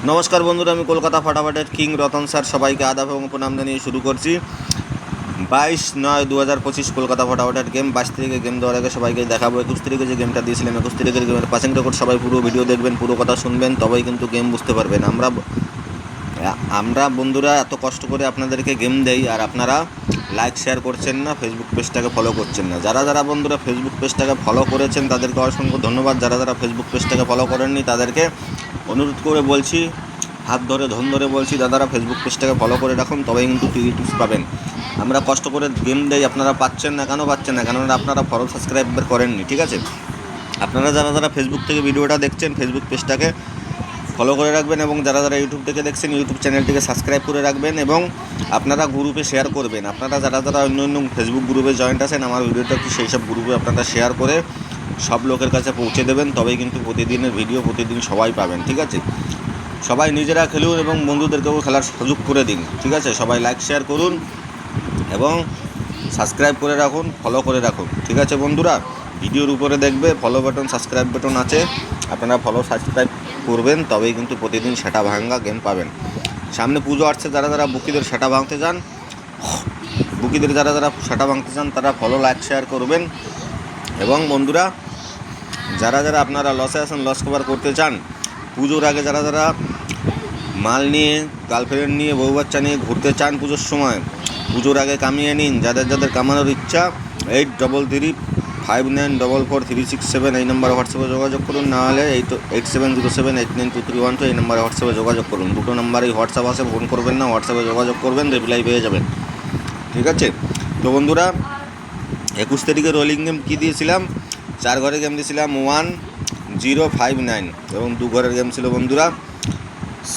নমস্কার বন্ধুরা, আমি কলকাতা ফাটাফাটের কিং রতন স্যার সবাইকে আদাব এবং প্রণাম জানিয়ে শুরু করছি 22/9/2025 কলকাতা ফাটাফাটের গেম। 22 তারিখে গেম দেওয়ার আগে সবাইকে দেখাবো 21 তারিখে যে গেমটা দিয়েছিলাম। 21 তারিখের গেমের পাসিং রেকর্ড সবাই পুরো ভিডিও দেখবেন, পুরো কথা শুনবেন, তবেই কিন্তু গেম বুঝতে পারবেন। আমরা বন্ধুরা এত কষ্ট করে আপনাদেরকে গেম দেই, আর আপনারা লাইক শেয়ার করছেন না, ফেসবুক পেজটাকে ফলো করছেন না। যারা যারা বন্ধুরা ফেসবুক পেজটাকে ফলো করেছেন তাদেরকে অসংখ্য ধন্যবাদ। যারা যারা ফেসবুক পেজটাকে ফলো করেননি তাদেরকে অনুরোধ করে বলছি, হাত ধরে ধন ধরে বলছি, দাদারা ফেসবুক পেজটাকে ফলো করে রাখুন, তবেই কিন্তু টিপস পাবেন। আমরা কষ্ট করে গেম দেই, আপনারা পাচ্ছেন না। কেন পাচ্ছেন না? কেননা আপনারা ফলো সাবস্ক্রাইব করেননি, ঠিক আছে? আপনারা যারা যারা ফেসবুক থেকে ভিডিওটা দেখছেন ফেসবুক পেজটাকে ফলো করে রাখবেন, এবং যারা যারা ইউটিউব থেকে দেখছেন ইউটিউব চ্যানেলটিকে সাবস্ক্রাইব করে রাখবেন, এবং আপনারা গ্রুপে শেয়ার করবেন। আপনারা যারা যারা অন্য অন্য ফেসবুক গ্রুপে জয়েন্ট আছেন, আমার ভিডিওটা একটু সেই সব গ্রুপে আপনারা শেয়ার করে সব লোকের কাছে পৌঁছে দেবেন, তবেই কিন্তু প্রতিদিনের ভিডিও প্রতিদিন সবাই পাবেন, ঠিক আছে? সবাই নিজেরা খেলুন এবং বন্ধুদেরকেও খেলার সুযোগ করে দিন, ঠিক আছে? সবাই লাইক শেয়ার করুন এবং সাবস্ক্রাইব করে রাখুন, ফলো করে রাখুন, ঠিক আছে বন্ধুরা? ভিডিওর উপরে দেখবে ফলো বাটন, সাবস্ক্রাইব বাটন আছে, আপনারা ফলো সাবস্ক্রাইব করবেন, তবেই কিন্তু প্রতিদিন সেটা ভাঙা গেম পাবেন। সামনে পুজো আসছে, যারা যারা বুকিদের সেটা ভাঙতে যান, যারা যারা সেটা ভাঙতে চান তারা ফলো লাইক শেয়ার করবেন। এবং বন্ধুরা, যারা যারা আপনারা লসে আছেন, লস কভার করতে চান, পুজোর আগে যারা যারা মাল নিয়ে, গার্লফ্রেন্ড নিয়ে, বউ বাচ্চা নিয়ে ঘুরতে চান পুজোর সময়, পুজোর আগে কামিয়ে নিন। যাদের যাদের কামানোর ইচ্ছা 8335944367 এই নাম্বারে হোয়াটসঅ্যাপে যোগাযোগ করুন, নাহলে 8707892312 এই নাম্বারে হোয়াটসঅ্যাপে যোগাযোগ করুন। দুটো নাম্বারেই হোয়াটসঅ্যাপ আছে, ফোন করবেন না, হোয়াটসঅ্যাপে যোগাযোগ করবেন, রিপ্লাই পেয়ে যাবেন, ঠিক আছে? তো বন্ধুরা, 21 তারিখে রোলিং গেম কী দিয়েছিলাম? 4 ঘরের গেম দিয়েছিলাম 1059, এবং 2 ঘরের গেম ছিল বন্ধুরা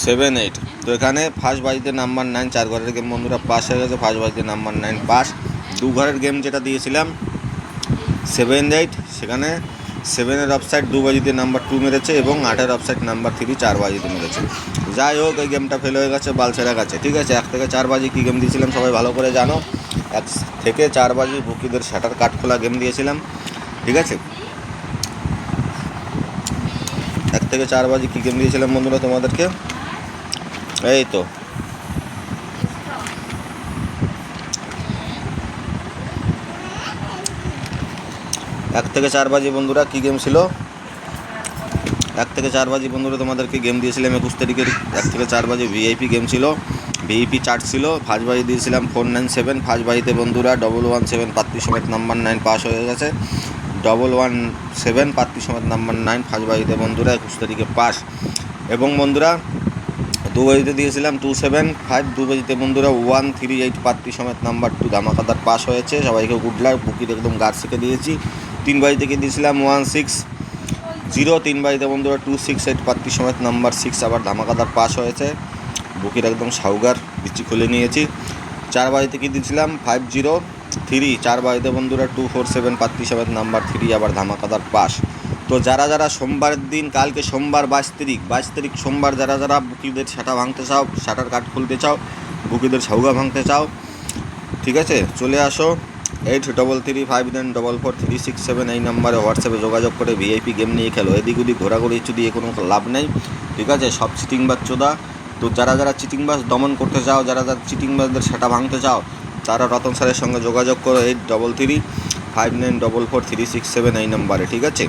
78। তো এখানে ফার্স্ট বাজিতে নাম্বার 9, 4 ঘরের গেম বন্ধুরা পাস হয়ে গেছে, ফার্স্ট বাজিতে নাম্বার 9 পাস। 2 ঘরের গেম যেটা দিয়েছিলাম 78, সেখানে 7-এর অফসাইড 2 বাজিতে নাম্বার 2 মেরেছে, এবং 8-এর অফসাইড নাম্বার 3 4 বাজিতে মেরেছে। যাই হোক, এই গেমটা ফেল হয়ে গেছে, বালছেরা গেছে, ঠিক আছে? 1 থেকে 4 বাজি কী গেম দিয়েছিলাম সবাই ভালো করে জানো। 1 থেকে 4 বাজি বুকিদের শাটার কাট খোলা গেম দিয়েছিলাম, ঠিক আছে? 1 থেকে 4 বাজি কী গেম দিয়েছিলাম বন্ধুরা তোমাদেরকে? এই তো 1 থেকে 4 বাজি বন্ধুরা কী গেম ছিল? 1 থেকে 4 বাজি বন্ধুরা তোমাদেরকে গেম দিয়েছিলাম 21 তারিখের। 1 থেকে 4 বাজি ভিআইপি গেম ছিল, ভিআইপি চার্ট ছিল। ফার্স্ট বাজি দিয়েছিলাম 497, ফার্স্ট বাজিতে বন্ধুরা 117 প্রার্থী সমেত নাম্বার 9 পাস হয়ে গেছে। 117 প্রার্থী সমেত নাম্বার 9 ফার্স্ট বাজিতে বন্ধুরা 21 তারিখে পাস। এবং বন্ধুরা 2 বাজিতে দিয়েছিলাম 275, 2 বাজিতে বন্ধুরা 138 প্রার্থী সমেত নাম্বার 2 ধামাকাদার পাস হয়েছে, সবাইকে গুড লাক, বুকির একদম গাছ শিখে দিয়েছি। 3 বাজি থেকে দিয়েছিলাম 160, 3 বাজিতে বন্ধুরা 268 প্রার্থী সমেত নাম্বার 6 আবার ধামাকাদার পাস হয়েছে, বুকির একদম সাউগার বিচি খুলে নিয়েছি। 4 বাজি থেকে দিয়েছিলাম 503, 4 বাজিতে বন্ধুরা 247 প্রার্থী সমেত নাম্বার 3 আবার ধামাকাদার পাস। তো যারা যারা সোমবারের দিন, কালকে সোমবার 22 তারিখ সোমবার, যারা যারা বুকিদের শাটা ভাঙতে চাও, শাটার কাট খুলতে চাও, বুকিদের সাউগা ভাঙতে চাও, ঠিক আছে? চলে আসো 8335944367 এই নাম্বারে হোয়াটসঅ্যাপে যোগাযোগ করে ভিআইপি গেম নিয়ে খেলো। এদিক ওদিক ঘোরাঘুরি দিয়ে কোনো লাভ নেই, ঠিক আছে? সব চিটিংবাজ চোদা। তো যারা যারা চিটিংবাজ দমন করতে চাও, যারা যারা চিটিংবাজদের সেটা ভাঙতে চাও, তারা রতন স্যারের সঙ্গে যোগাযোগ করো 8335944367 এই নাম্বারে, ঠিক আছে?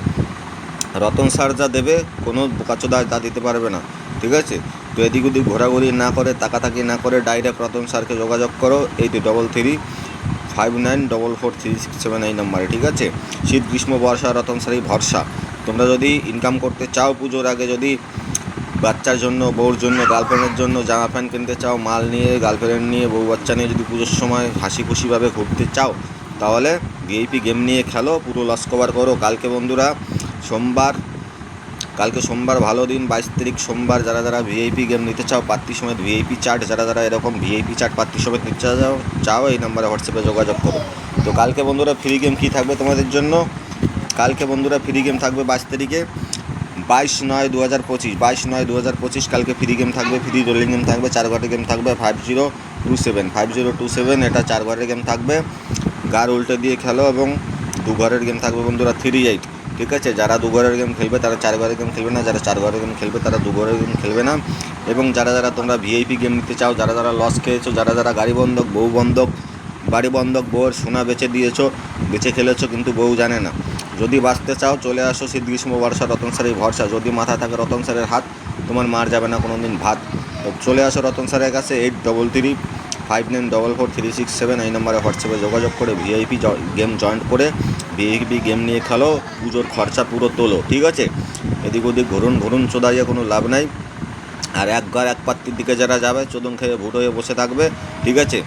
রতন স্যার যা দেবে কোনো বোকাচোদা তা দিতে পারবে না, ঠিক আছে? তো এদিক ওদিক ঘোরাঘুরি না করে, তাকাতাকি না করে ডাইরেক্ট রতন স্যারকে যোগাযোগ করো 8335944367 এই নাম্বারে, ঠিক আছে? শীত গ্রীষ্ম বর্ষা রতন স্যারই ভরসা। তোমরা যদি ইনকাম করতে চাও, পুজোর আগে যদি বাচ্চার জন্য, বউর জন্য, গার্লফ্রেন্ডের জন্য জামা প্যান্ট কিনতে চাও, মাল নিয়ে, গার্লফ্রেন্ড নিয়ে, বউ বাচ্চা নিয়ে যদি পুজোর সময় হাসি খুশিভাবে ঘুরতে চাও, তাহলে ভিআইপি গেম নিয়ে খেলো, পুরো লস কভার করো। কালকে বন্ধুরা সোমবার, কালকে সোমবার ভালো দিন, 22 তারিখ সোমবার। যারা যারা ভিআইপি গেম নিতে চাও, প্রার্থী সমেত ভিআইপি চার্ট, যারা যারা এরকম ভিআইপি চার্ট প্রার্থী সমেত নিতে চাও এই নাম্বারে হোয়াটসঅ্যাপে যোগাযোগ করো। তো কালকে বন্ধুরা ফ্রি গেম কী থাকবে তোমাদের জন্য? কালকে বন্ধুরা ফ্রি গেম থাকবে 22 তারিখে, 22/9/2025, 22/9/2025 কালকে ফ্রি গেম থাকবে, ফ্রি রোলিং গেম থাকবে। 4 ঘরের গেম থাকবে 5027, এটা 4 ঘরের গেম থাকবে। গার উল্টে দিয়ে খেলো। এবং 2 ঘরের গেম থাকবে বন্ধুরা 38, ঠিক আছে, যারা 2 ঘরের গেম খেলবে তারা 4 ঘরের গেম খেলবে না, যারা 4 ঘরের গেম খেলবে তারা 2 ঘরের গেম খেলবে না। এবং যারা যারা তোমরা ভিআইপি গেম নিতে চাও, যারা যারা লস খেয়েছো, যারা যারা গাড়ি বন্ধক, বউ বন্ধক, বাড়ি বন্ধক, বউয়ের সোনা বেচে দিয়েছো, বেচে খেলেছো কিন্তু বউ জানে না, যদি বাঁচতে চাও চলে আসো শীত গ্রীষ্ম বর্ষা রতন স্যারের ভরসা। যদি মাথা থাকে রতন স্যারের হাত, তোমার মার যাবে না কোনো দিন ভাত। তো চলে আসো রতন স্যারের কাছে। 8335944367 এই নম্বরে হোয়াটসঅ্যাপে যোগাযোগ করে ভিআইপি গেম জয়েন্ট করে ভিআইপি গেম নিয়ে খেলো, পুজোর খরচা পুরো তোলো। ঠিক আছে, এদিক ওদিক ঘুরুন চোদাইয়ে কোনো লাভ নাই। আর এক ঘর এক পাত্রির দিকে যারা যাবে চোদন খেয়ে ভুট হয়ে বসে থাকবে। ঠিক আছে,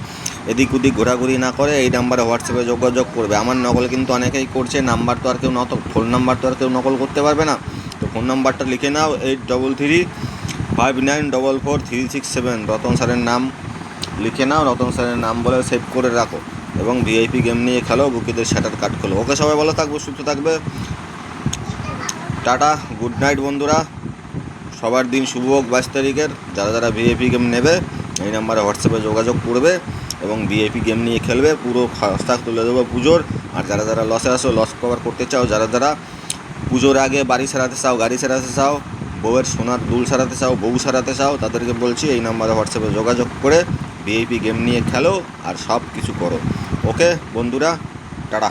এদিক ওদিক ঘোরাঘুরি না করে এই নাম্বারে হোয়াটসঅ্যাপে যোগাযোগ করবে। আমার নকল কিন্তু অনেকেই করছে, নাম্বার তো আর কেউ ফোন নাম্বার তো আর কেউ নকল করতে পারবে না। তো ফোন নাম্বারটা লিখে নাও 8335944367, রতন স্যারের নাম লিখে নাও, রতন স্যারের নাম বলে সেভ করে রাখো এবং ভিআইপি গেম নিয়ে খেলো, বুকিদের শাটার কাট খোলো। ওকে, সবাই ভালো থাকবে, সুস্থ থাকবে, টাটা, গুড নাইট বন্ধুরা। সবার দিন শুভ হোক 22 তারিখের। যারা যারা ভিআইপি গেম নেবে এই নাম্বারে হোয়াটসঅ্যাপে যোগাযোগ করবে এবং ভিআইপি গেম নিয়ে খেলবে, পুরো খরচা তুলে দেবো পুজোর। আর যারা যারা লসে আসো, লস কভার করতে চাও, যারা যারা পুজোর আগে বাড়ি সারাতে চাও, গাড়ি সারাতে চাও, বউয়ের সোনার দুল সারাতে চাও, বউ সারাতে চাও, তাদেরকে বলছি এই নাম্বারে হোয়াটসঅ্যাপে যোগাযোগ করে ভিআইপি গেম নিয়ে খেলো আর সব কিছু করো। ওকে বন্ধুরা, টাটা।